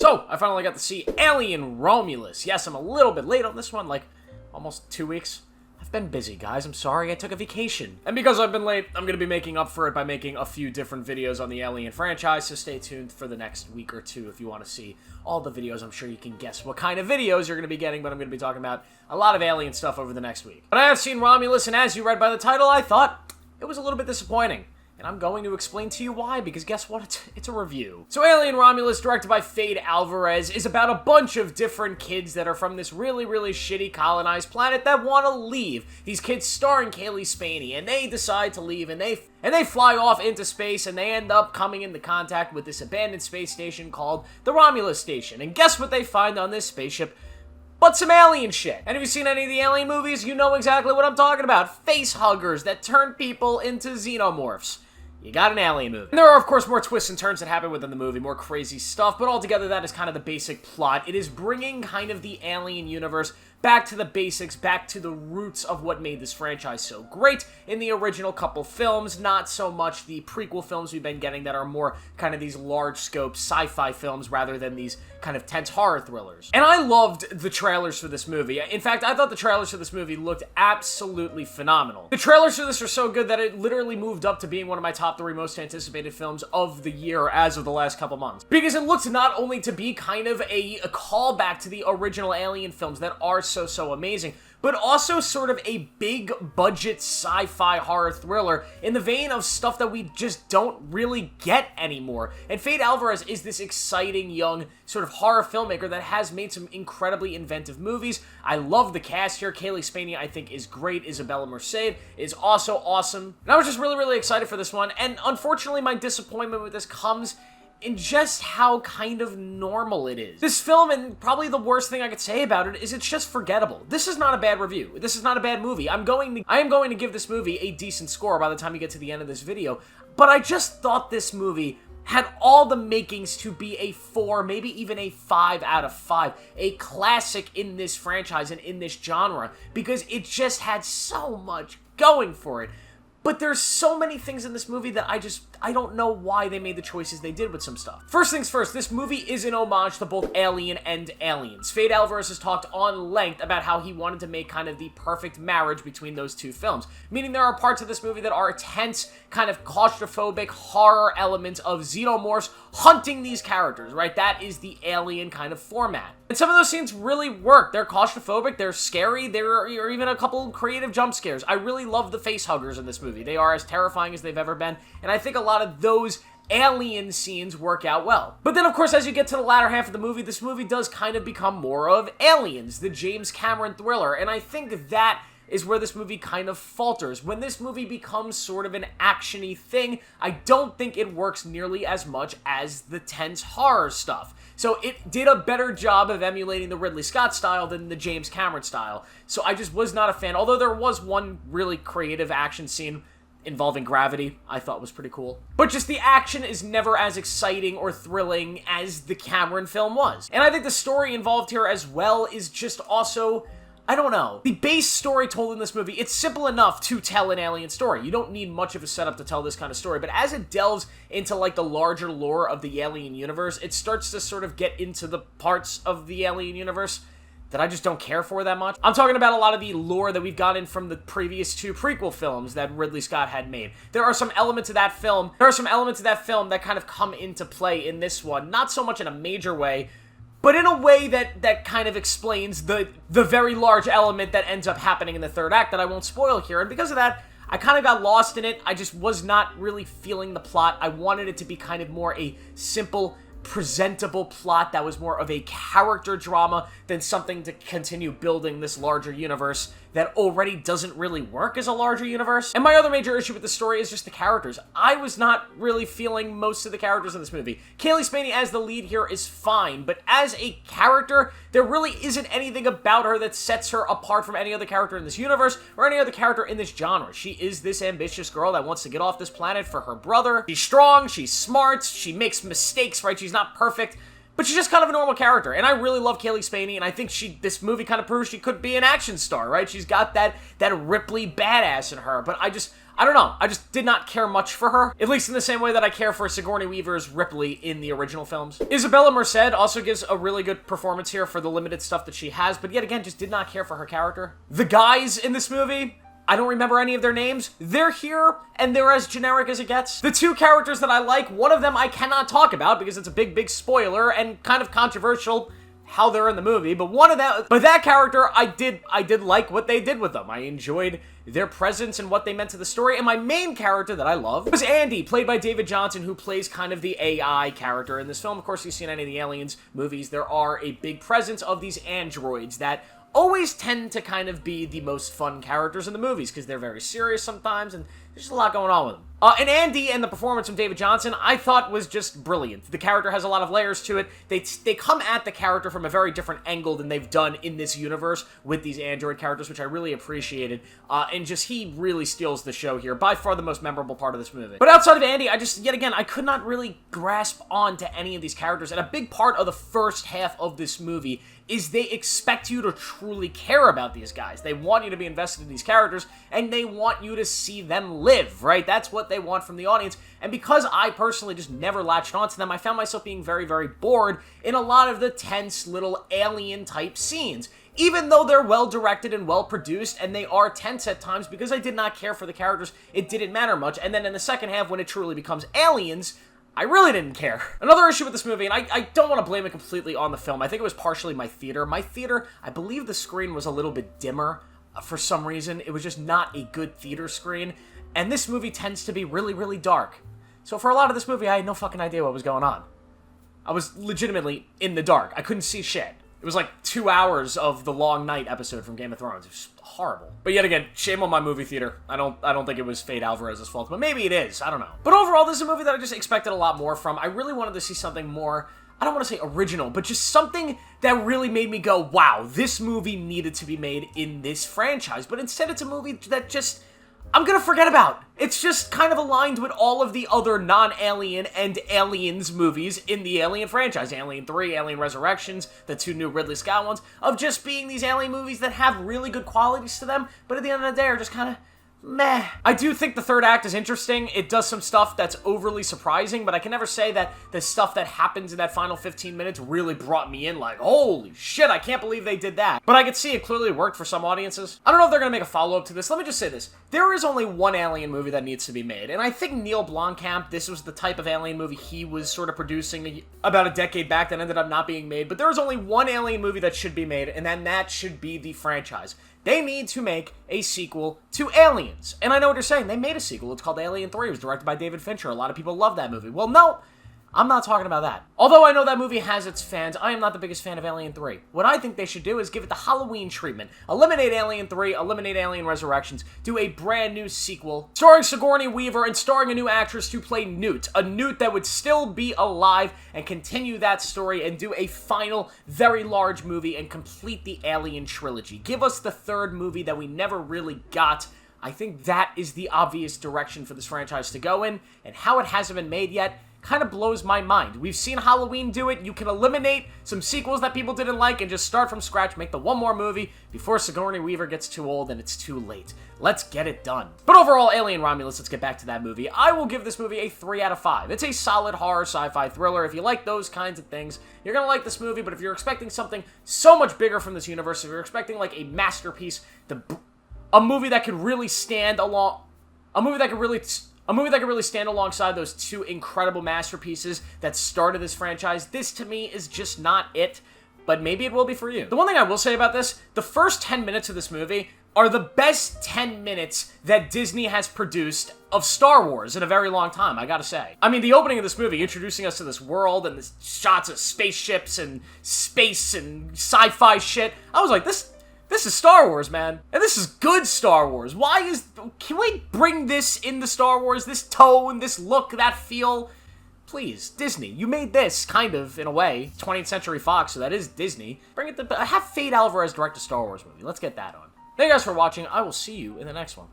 So, I finally got to see Alien Romulus. Yes, I'm a little bit late on this one, like almost 2 weeks. I've been busy, guys. I'm sorry. I took a vacation. And because I've been late, I'm going to be making up for it by making a few different videos on the Alien franchise, so stay tuned for the next week or two if you want to see all the videos. I'm sure you can guess what kind of videos you're going to be getting, but I'm going to be talking about a lot of Alien stuff over the next week. But I have seen Romulus, and as you read by the title, I thought it was a little bit disappointing. And I'm going to explain to you why, because guess what? It's a review. So Alien Romulus, directed by Fede Alvarez, is about a bunch of different kids that are from this really, really shitty colonized planet that want to leave. These kids starring Kaylee Spaney, and they decide to leave, and they fly off into space, and they end up coming into contact with this abandoned space station called the Romulus Station. And guess what they find on this spaceship? But some alien shit. And if you've seen any of the Alien movies, you know exactly what I'm talking about. Face huggers that turn people into xenomorphs. You got an Alien movie. And there are, of course, more twists and turns that happen within the movie, more crazy stuff, but altogether that is kind of the basic plot. It is bringing kind of the Alien universe back to the basics, back to the roots of what made this franchise so great in the original couple films, not so much the prequel films we've been getting that are more kind of these large-scope sci-fi films rather than these kind of tense horror thrillers. And I loved the trailers for this movie. In fact, I thought the trailers for this movie looked absolutely phenomenal. The trailers for this are so good that it literally moved up to being one of my top 3 most anticipated films of the year as of the last couple months. Because it looked not only to be kind of a callback to the original Alien films that are so amazing, but also sort of a big budget sci-fi horror thriller in the vein of stuff that we just don't really get anymore. And Fede Alvarez is this exciting young sort of horror filmmaker that has made some incredibly inventive movies. I love the cast here. Kaylee Spaney, I think, is great. Isabella Merced is also awesome. And I was just really excited for this one. And unfortunately, my disappointment with this comes in just how kind of normal it is. This film, and probably the worst thing I could say about it, is it's just forgettable. This is not a bad review. This is not a bad movie. I am going to give this movie a decent score by the time you get to the end of this video, but I just thought this movie had all the makings to be a 4, maybe even a 5 out of 5. A classic in this franchise and in this genre, because it just had so much going for it. But there's so many things in this movie that I don't know why they made the choices they did with some stuff. First things first, this movie is an homage to both Alien and Aliens. Fede Alvarez has talked on length about how he wanted to make kind of the perfect marriage between those two films. Meaning there are parts of this movie that are tense, kind of claustrophobic horror elements of xenomorphs hunting these characters, right? That is the Alien kind of format. And some of those scenes really work. They're claustrophobic, they're scary, there are even a couple creative jump scares. I really love the face huggers in this movie. They are as terrifying as they've ever been, and I think a lot of those Alien scenes work out well. But then, of course, as you get to the latter half of the movie, this movie does kind of become more of Aliens, the James Cameron thriller, and I think that is where this movie kind of falters. When this movie becomes sort of an action-y thing, I don't think it works nearly as much as the tense horror stuff. So it did a better job of emulating the Ridley Scott style than the James Cameron style. So I just was not a fan, although there was one really creative action scene involving gravity I thought was pretty cool. But just the action is never as exciting or thrilling as the Cameron film was. And I think the story involved here as well is just also, I don't know. The base story told in this movie, it's simple enough to tell an Alien story. You don't need much of a setup to tell this kind of story, but as it delves into like the larger lore of the Alien universe, it starts to sort of get into the parts of the Alien universe that I just don't care for that much. I'm talking about a lot of the lore that we've gotten from the previous 2 prequel films that Ridley Scott had made. There are some elements of that film that kind of come into play in this one, not so much in a major way, but in a way that kind of explains the very large element that ends up happening in the 3rd act that I won't spoil here. And because of that, I kind of got lost in it. I just was not really feeling the plot. I wanted it to be kind of more a simple, presentable plot that was more of a character drama than something to continue building this larger universe that already doesn't really work as a larger universe. And my other major issue with the story is just the characters. I was not really feeling most of the characters in this movie. Kaylee Spaney as the lead here is fine, but as a character, there really isn't anything about her that sets her apart from any other character in this universe or any other character in this genre. She is this ambitious girl that wants to get off this planet for her brother. She's strong, she's smart, she makes mistakes, right? She's not perfect, but she's just kind of a normal character, and I really love Kaylee Spaney, and I think this movie kind of proves she could be an action star, right? She's got that Ripley badass in her, but I I don't know. I just did not care much for her, at least in the same way that I care for Sigourney Weaver's Ripley in the original films. Isabella Merced also gives a really good performance here for the limited stuff that she has, but yet again, just did not care for her character. The guys in this movie, I don't remember any of their names. They're here, and they're as generic as it gets. The two characters that I like, one of them I cannot talk about because it's a big spoiler and kind of controversial how they're in the movie, but that character, I did like what they did with them. I enjoyed their presence and what they meant to the story, and my main character that I love was Andy, played by David Johnson, who plays kind of the AI character in this film. Of course, you've seen any of the Aliens movies, there are a big presence of these androids that always tend to kind of be the most fun characters in the movies, because they're very serious sometimes, and there's just a lot going on with them. And Andy and the performance from David Johnson, I thought was just brilliant. The character has a lot of layers to it. They come at the character from a very different angle than they've done in this universe with these android characters, which I really appreciated. And just, he really steals the show here. By far the most memorable part of this movie. But outside of Andy, yet again, I could not really grasp on to any of these characters. And a big part of the first half of this movie is they expect you to truly care about these guys. They want you to be invested in these characters, and they want you to see them live, right? That's what they want from the audience, and because I personally just never latched onto them, I found myself being very bored in a lot of the tense little alien-type scenes. Even though they're well-directed and well-produced, and they are tense at times, because I did not care for the characters, it didn't matter much, and then in the second half, when it truly becomes aliens, I really didn't care. Another issue with this movie, and I don't want to blame it completely on the film, I think it was partially my theater. My theater, I believe the screen was a little bit dimmer for some reason. It was just not a good theater screen, and this movie tends to be really dark. So for a lot of this movie, I had no fucking idea what was going on. I was legitimately in the dark. I couldn't see shit. It was like 2 hours of the Long Night episode from Game of Thrones. It was horrible. But yet again, shame on my movie theater. I don't think it was Fade Alvarez's fault, but maybe it is. I don't know. But overall, this is a movie that I just expected a lot more from. I really wanted to see something more, I don't want to say original, but just something that really made me go, wow, this movie needed to be made in this franchise. But instead, it's a movie that just, I'm gonna forget about. It's just kind of aligned with all of the other non-Alien and Aliens movies in the Alien franchise. Alien 3, Alien Resurrections, the two new Ridley Scott ones, of just being these Alien movies that have really good qualities to them, but at the end of the day are just kind of meh. I do think the third act is interesting. It does some stuff that's overly surprising, but I can never say that the stuff that happens in that final 15 minutes really brought me in like, holy shit, I can't believe they did that. But I could see it clearly worked for some audiences. I don't know if they're gonna make a follow-up to this. Let me just say this. There is only one Alien movie that needs to be made, and I think Neil Blomkamp, this was the type of Alien movie he was sort of producing about a decade back that ended up not being made, but there is only one Alien movie that should be made, and then that should be the franchise. They need to make a sequel to Aliens. And I know what you're saying. They made a sequel. It's called Alien 3. It was directed by David Fincher. A lot of people love that movie. Well, no. I'm not talking about that. Although I know that movie has its fans, I am not the biggest fan of Alien 3. What I think they should do is give it the Halloween treatment. Eliminate Alien 3, eliminate Alien Resurrections, do a brand new sequel starring Sigourney Weaver and starring a new actress to play Newt. A Newt that would still be alive and continue that story and do a final, very large movie and complete the Alien trilogy. Give us the third movie that we never really got. I think that is the obvious direction for this franchise to go in, and how it hasn't been made yet kind of blows my mind. We've seen Halloween do it. You can eliminate some sequels that people didn't like and just start from scratch, make the one more movie before Sigourney Weaver gets too old and it's too late. Let's get it done. But overall, Alien Romulus, let's get back to that movie. I will give this movie a 3 out of 5. It's a solid horror sci-fi thriller. If you like those kinds of things, you're gonna like this movie, but if you're expecting something so much bigger from this universe, if you're expecting like a masterpiece, a movie that could really stand alongside those two incredible masterpieces that started this franchise, this to me is just not it, but maybe it will be for you. The one thing I will say about this, the first 10 minutes of this movie are the best 10 minutes that Disney has produced of Star Wars in a very long time, I gotta say. I mean, the opening of this movie, introducing us to this world and the shots of spaceships and space and sci-fi shit, I was like, this is Star Wars, man. And this is good Star Wars. Can we bring this into Star Wars? This tone, this look, that feel? Please, Disney, you made this, kind of, in a way. 20th Century Fox, so that is Disney. Bring it to, have Fade Alvarez direct a Star Wars movie. Let's get that on. Thank you guys for watching. I will see you in the next one.